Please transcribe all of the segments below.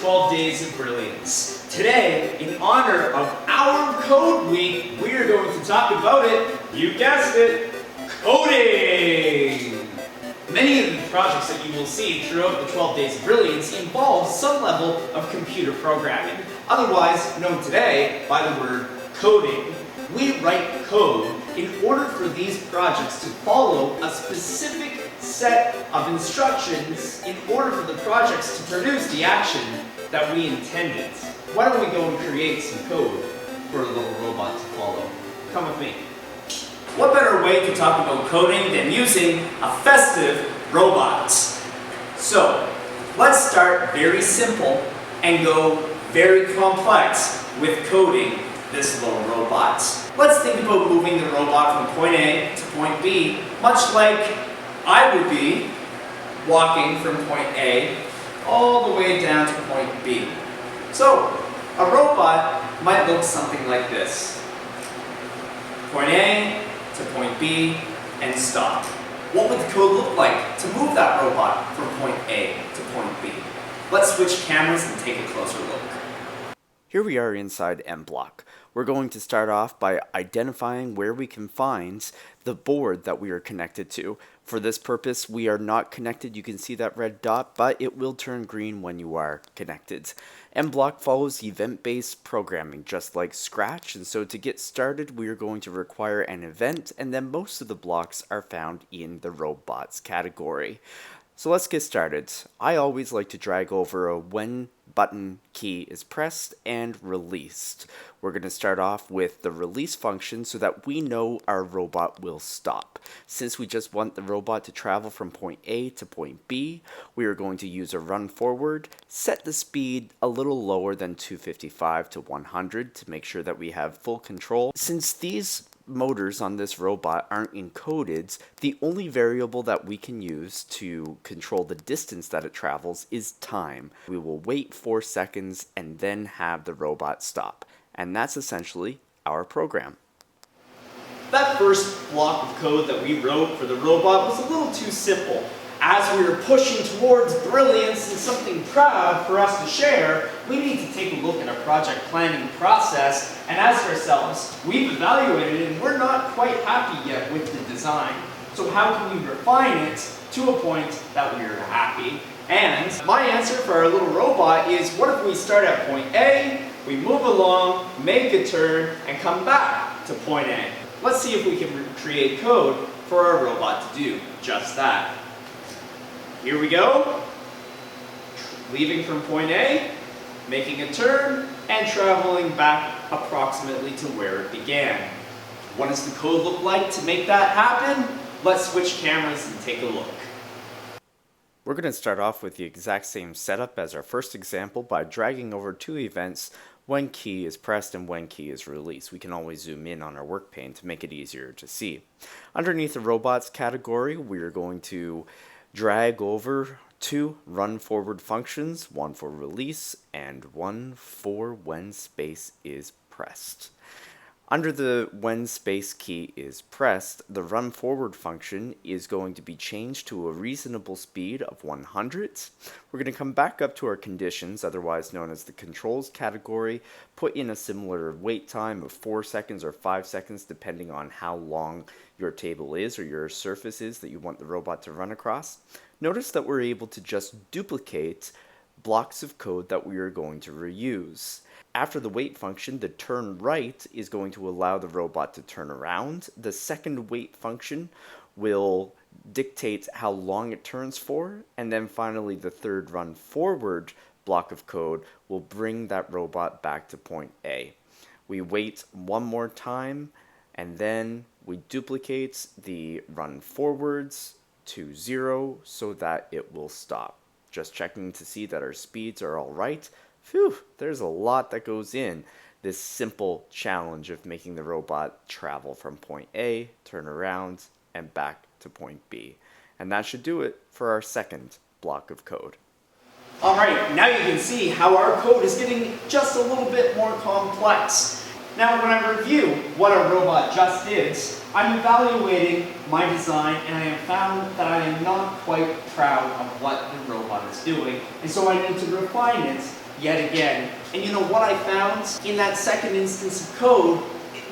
12 Days of Brilliance. Today, in honor of our Code Week, we are going to talk about it, you guessed it, coding! Many of the projects that you will see throughout the 12 Days of Brilliance involve some level of computer programming, otherwise known today by the word coding. We write code in order for these projects to follow a specific set of instructions in order for the projects to produce the action that we intended. Why don't we go and create some code for a little robot to follow? Come with me. What better way to talk about coding than using a festive robot? So, let's start very simple and go very complex with coding this little robot. Let's think about moving the robot from point A to point B, much like I would be walking from point A all the way down to point B. So, a robot might look something like this. Point A to point B and stop. What would the code look like to move that robot from point A to point B? Let's switch cameras and take a closer look. Here we are inside MBlock. We're going to start off by identifying where we can find the board that we are connected to. For this purpose, we are not connected. You can see that red dot, but it will turn green when you are connected. MBlock follows event-based programming, just like Scratch, and so to get started, we are going to require an event, and then most of the blocks are found in the robots category. So let's get started. I always like to drag over a when button key is pressed and released. We're going to start off with the release function so that we know our robot will stop. Since we just want the robot to travel from point A to point B, we are going to use a run forward, set the speed a little lower than 255 to 100 to make sure that we have full control. Since these motors on this robot aren't encoded, the only variable that we can use to control the distance that it travels is time. We will wait 4 seconds and then have the robot stop. And that's essentially our program. That first block of code that we wrote for the robot was a little too simple. As we were pushing towards brilliance and something proud for us to share, we need to take a look at our project planning process and ask ourselves, we've evaluated it and we're not quite happy yet with the design. So how can we refine it to a point that we're happy? And my answer for our little robot is, what if we start at point A, we move along, make a turn, and come back to point A. Let's see if we can create code for our robot to do just that. Here we go. Leaving from point A, making a turn, and traveling back approximately to where it began. What does the code look like to make that happen? Let's switch cameras and take a look. We're going to start off with the exact same setup as our first example by dragging over two events, when key is pressed and when key is released. We can always zoom in on our work pane to make it easier to see. Underneath the robots category, we are going to drag over two run forward functions, one for release and one for when space is pressed. Under the when space key is pressed, the run forward function is going to be changed to a reasonable speed of 100. We're going to come back up to our conditions, otherwise known as the controls category, put in a similar wait time of 4 seconds or 5 seconds depending on how long your table is or your surface is that you want the robot to run across. Notice that we're able to just duplicate blocks of code that we are going to reuse. After the wait function, the turn right is going to allow the robot to turn around. The second wait function will dictate how long it turns for. And then finally, the third run forward block of code will bring that robot back to point A. We wait one more time, and then we duplicate the run forwards to 0 so that it will stop. Just checking to see that our speeds are all right. Phew, there's a lot that goes in this simple challenge of making the robot travel from point A, turn around, and back to point B. And that should do it for our second block of code. Alright, now you can see how our code is getting just a little bit more complex. Now when I review what our robot just did, I'm evaluating my design and I have found that I am not quite proud of what the robot is doing, and so I need to refine it yet again. And you know what I found? In that second instance of code,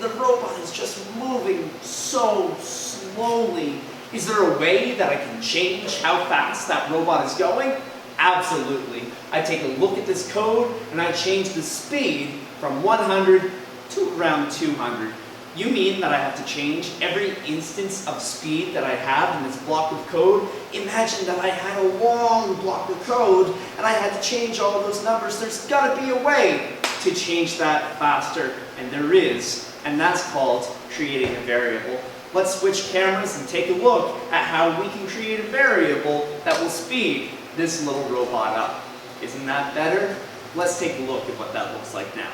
the robot is just moving so slowly. Is there a way that I can change how fast that robot is going? Absolutely. I take a look at this code and I change the speed from 100 to around 200. You mean that I have to change every instance of speed that I have in this block of code? Imagine that I had a long block of code and I had to change all those numbers. There's got to be a way to change that faster, and there is, and that's called creating a variable. Let's switch cameras and take a look at how we can create a variable that will speed this little robot up. Isn't that better? Let's take a look at what that looks like now.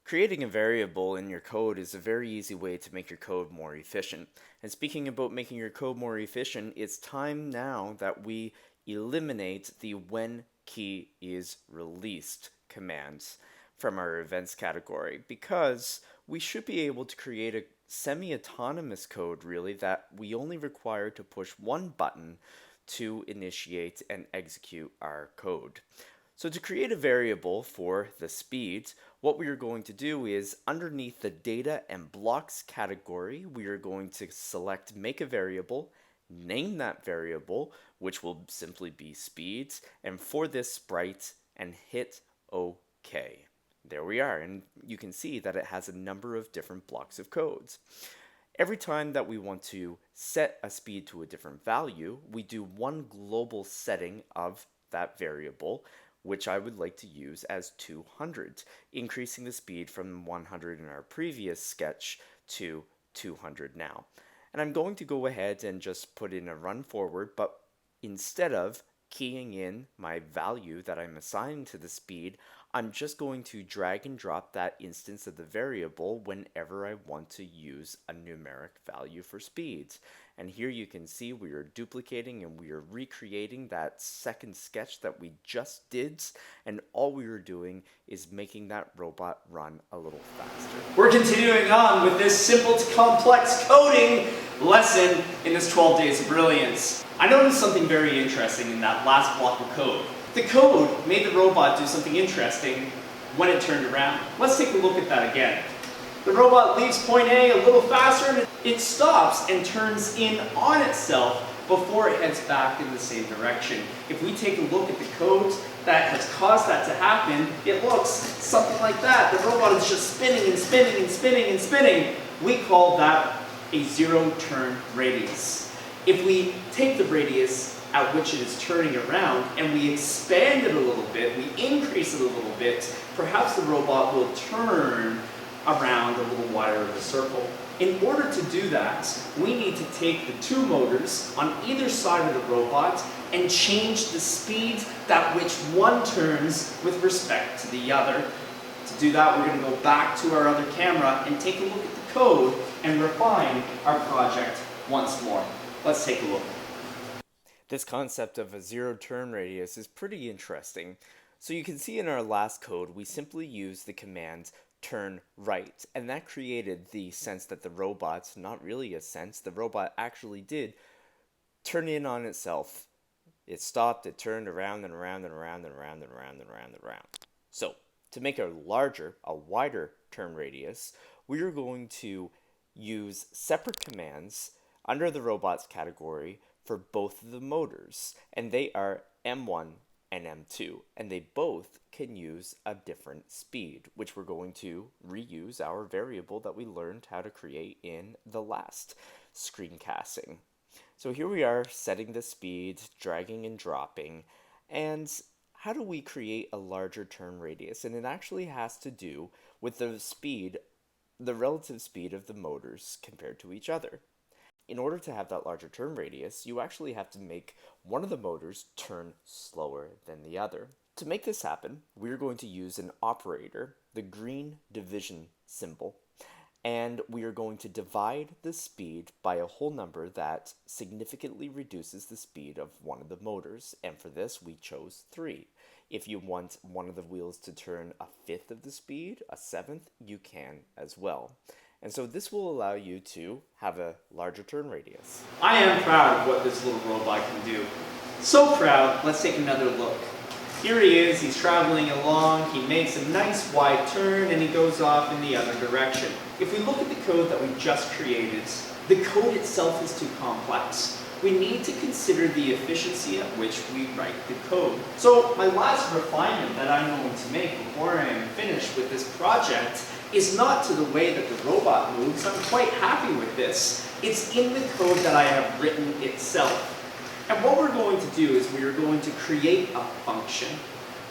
Creating a variable in your code is a very easy way to make your code more efficient. And speaking about making your code more efficient, it's time now that we eliminate the when key is released commands from our events category, because we should be able to create a semi-autonomous code really that we only require to push one button to initiate and execute our code. So to create a variable for the speed, what we are going to do is underneath the data and blocks category, we are going to select make a variable, name that variable, which will simply be speed, and for this sprite, and hit OK. There we are, and you can see that it has a number of different blocks of codes. Every time that we want to set a speed to a different value, we do one global setting of that variable, which I would like to use as 200, increasing the speed from 100 in our previous sketch to 200 now. And I'm going to go ahead and just put in a run forward, but instead of keying in my value that I'm assigning to the speed, I'm just going to drag and drop that instance of the variable whenever I want to use a numeric value for speed. And here you can see we are duplicating and we are recreating that second sketch that we just did, and all we are doing is making that robot run a little faster. We're continuing on with this simple to complex coding lesson in this 12 Days of Brilliance. I noticed something very interesting in that last block of code. The code made the robot do something interesting when it turned around. Let's take a look at that again. The robot leaves point A a little faster and it stops and turns in on itself before it heads back in the same direction. If we take a look at the code that has caused that to happen, it looks something like that. The robot is just spinning and spinning and spinning and spinning. We call that a zero turn radius. If we take the radius at which it is turning around and we expand it a little bit, we increase it a little bit, perhaps the robot will turn around a little wider of a circle. In order to do that, we need to take the two motors on either side of the robot and change the speed at which one turns with respect to the other. To do that, we're going to go back to our other camera and take a look at the code and refine our project once more. Let's take a look. This concept of a zero turn radius is pretty interesting. So you can see in our last code, we simply used the command turn right, and that created the sense that the robot, not really a sense, the robot actually did turn in on itself. It stopped, it turned around and around and around and around and around and around and around. So to make a larger, a wider turn radius, we are going to use separate commands under the robots category for both of the motors, and they are M1 and M2, and they both can use a different speed, which we're going to reuse our variable that we learned how to create in the last screencasting. So here we are setting the speed, dragging and dropping, and how do we create a larger turn radius? And it actually has to do with the speed, the relative speed of the motors compared to each other. In order to have that larger turn radius, you actually have to make one of the motors turn slower than the other. To make this happen, we're going to use an operator, the green division symbol, and we are going to divide the speed by a whole number that significantly reduces the speed of one of the motors, and for this we chose 3. If you want one of the wheels to turn a fifth of the speed, a seventh, you can as well. And so this will allow you to have a larger turn radius. I am proud of what this little robot can do. So proud, let's take another look. Here he is, he's traveling along, he makes a nice wide turn, and he goes off in the other direction. If we look at the code that we just created, the code itself is too complex. We need to consider the efficiency at which we write the code. So my last refinement that I'm going to make before I am finished with this project is not to the way that the robot moves. I'm quite happy with this. It's in the code that I have written itself. And what we're going to do is we are going to create a function.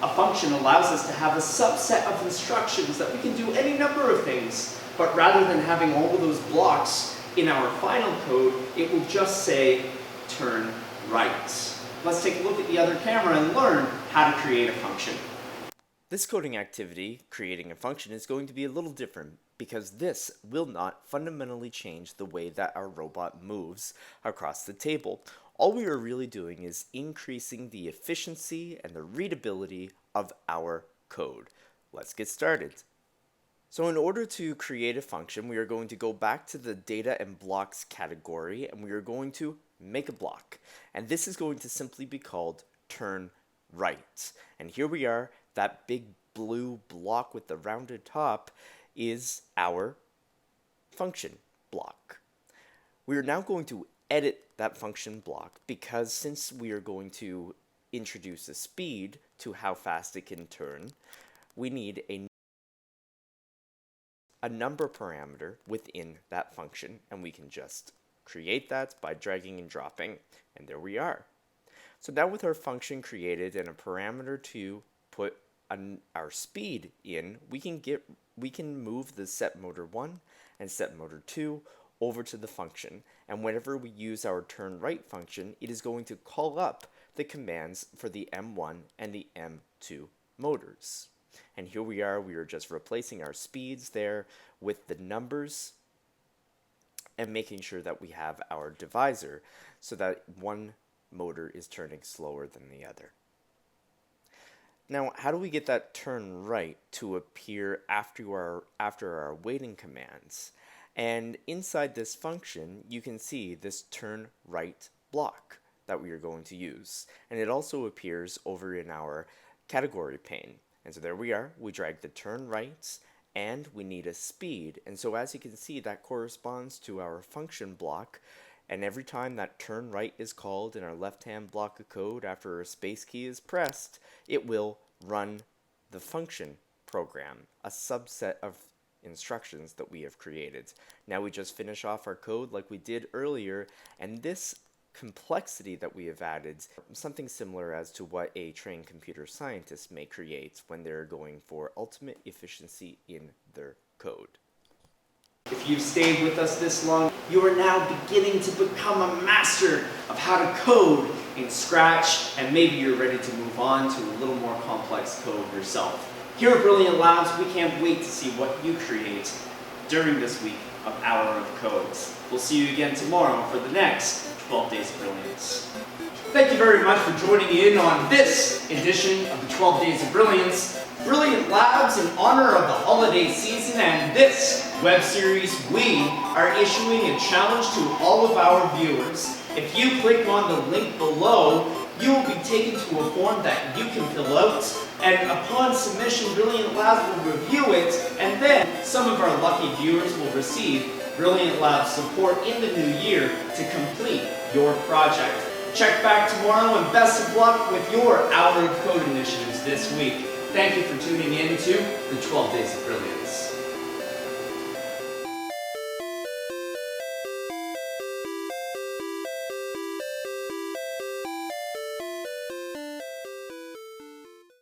A function allows us to have a subset of instructions that we can do any number of things, but rather than having all of those blocks in our final code, it will just say turn right. Let's take a look at the other camera and learn how to create a function. This coding activity, creating a function, is going to be a little different because this will not fundamentally change the way that our robot moves across the table. All we are really doing is increasing the efficiency and the readability of our code. Let's get started. So in order to create a function, we are going to go back to the data and blocks category, and we are going to make a block. And this is going to simply be called turn right. And here we are, that big blue block with the rounded top is our function block. We are now going to edit that function block because since we are going to introduce a speed to how fast it can turn, we need a number parameter within that function, and we can just create that by dragging and dropping, and there we are. So now with our function created and a parameter to put our speed in, we can move the set motor 1 and set motor 2 over to the function, and whenever we use our turn right function, it is going to call up the commands for the M1 and the M2 motors. And here we are just replacing our speeds there with the numbers and making sure that we have our divisor so that one motor is turning slower than the other. Now, how do we get that turn right to appear after our waiting commands? And inside this function, you can see this turn right block that we are going to use. And it also appears over in our category pane. And so there we are, we drag the turn right, and we need a speed. And so as you can see, that corresponds to our function block. And every time that turn right is called in our left-hand block of code after a space key is pressed, it will run the function program, a subset of instructions that we have created. Now we just finish off our code like we did earlier, and this complexity that we have added, something similar as to what a trained computer scientist may create when they're going for ultimate efficiency in their code. If you've stayed with us this long, you are now beginning to become a master of how to code in Scratch, and maybe you're ready to move on to a little more complex code yourself. Here at Brilliant Labs, we can't wait to see what you create during this week of Hour of Codes. We'll see you again tomorrow for the next 12 Days of Brilliance. Thank you very much for joining in on this edition of the 12 Days of Brilliance. Brilliant Labs, in honor of the holiday season and this web series, we are issuing a challenge to all of our viewers. If you click on the link below, you will be taken to a form that you can fill out, and upon submission, Brilliant Labs will review it, and then some of our lucky viewers will receive Brilliant Labs support in the new year to complete your project. Check back tomorrow, and best of luck with your Hour of Code initiatives this week. Thank you for tuning in to the 12 Days of Brilliance.